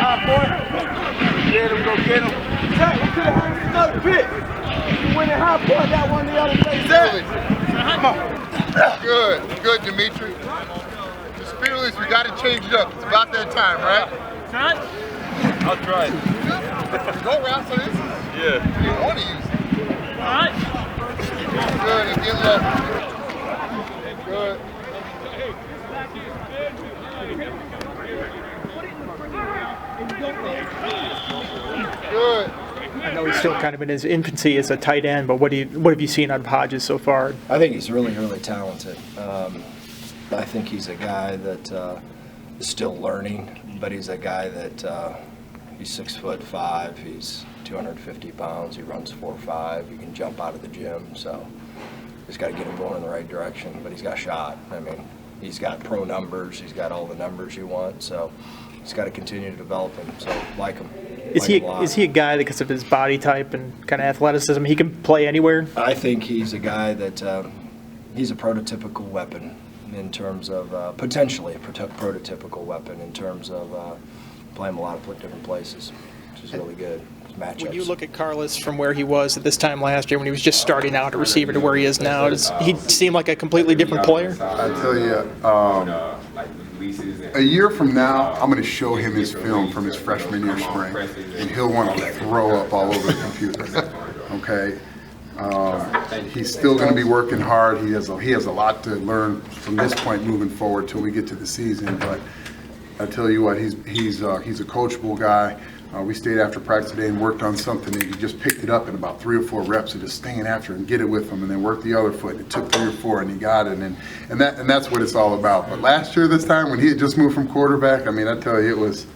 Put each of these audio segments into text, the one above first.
high point. Get him, go get him. Zach, we could have had another pick. You went in high point, got one of the other plays. Zach, come on. Good, Dimitri. The Spearless, we got to change it up. It's about that time, right? Son? I'll try it. Go around, so this is, Yeah. you want to use it. All right. Good, and get low. Good. Good. I know he's still kind of in his infancy as a tight end, but what have you seen out of Hodges so far? I think he's really, really talented. I think he's a guy that is still learning, but he's a guy that he's 6'5", he's 250 pounds, he runs 4.5, he can jump out of the gym, so he's got to get him going in the right direction, but he's got shot. I mean, he's got pro numbers, he's got all the numbers you want, so he's got to continue to develop him, so like him. Is he a guy that, because of his body type and kind of athleticism, he can play anywhere? I think he's a guy that he's a prototypical weapon in terms of potentially a prototypical weapon in terms of playing a lot of different places, which is really good. Matchups. When you look at Carlos from where he was at this time last year when he was just starting out at receiver to where he is now, does he seem like a completely different player? I tell you, a year from now, I'm going to show him his film from his freshman year spring, and he'll want to throw up all over the computer. Okay, he's still going to be working hard. He has a lot to learn from this point moving forward till we get to the season. But I tell you what, he's a coachable guy. We stayed after practice today and worked on something, and he just picked it up in about 3 or 4 reps of just staying after it and get it with him, and then work the other foot. It took 3 or 4, and he got it, and that's what it's all about. But last year, this time when he had just moved from quarterback, I mean, I tell you, it was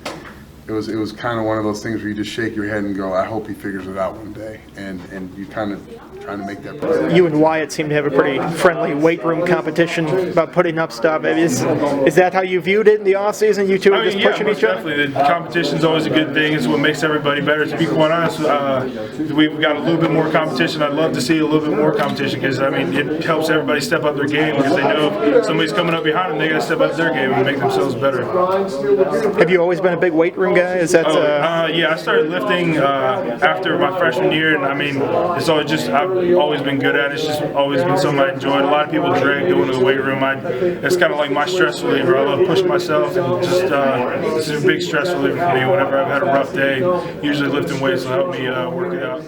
kind of one of those things where you just shake your head and go, I hope he figures it out one day, and you kind of trying to make that process. You and Wyatt seem to have a pretty friendly weight room competition about putting up stuff. Is that how you viewed it in the offseason? You two are just pushing each other? Definitely. The competition's always a good thing. It's what makes everybody better. To be quite honest, we've got a little bit more competition. I'd love to see a little bit more competition because, I mean, it helps everybody step up their game because they know if somebody's coming up behind them, they got to step up their game and make themselves better. Have you always been a big weight room guy? Is that? Yeah, I started lifting after my freshman year, and I mean, it's always I've always been good at it. It's just always been something I enjoyed. A lot of people dread going to the weight room. It's kind of like my stress reliever. I love pushing myself, and just this is a big stress reliever for me. Whenever I've had a rough day, usually lifting weights will help me work it out.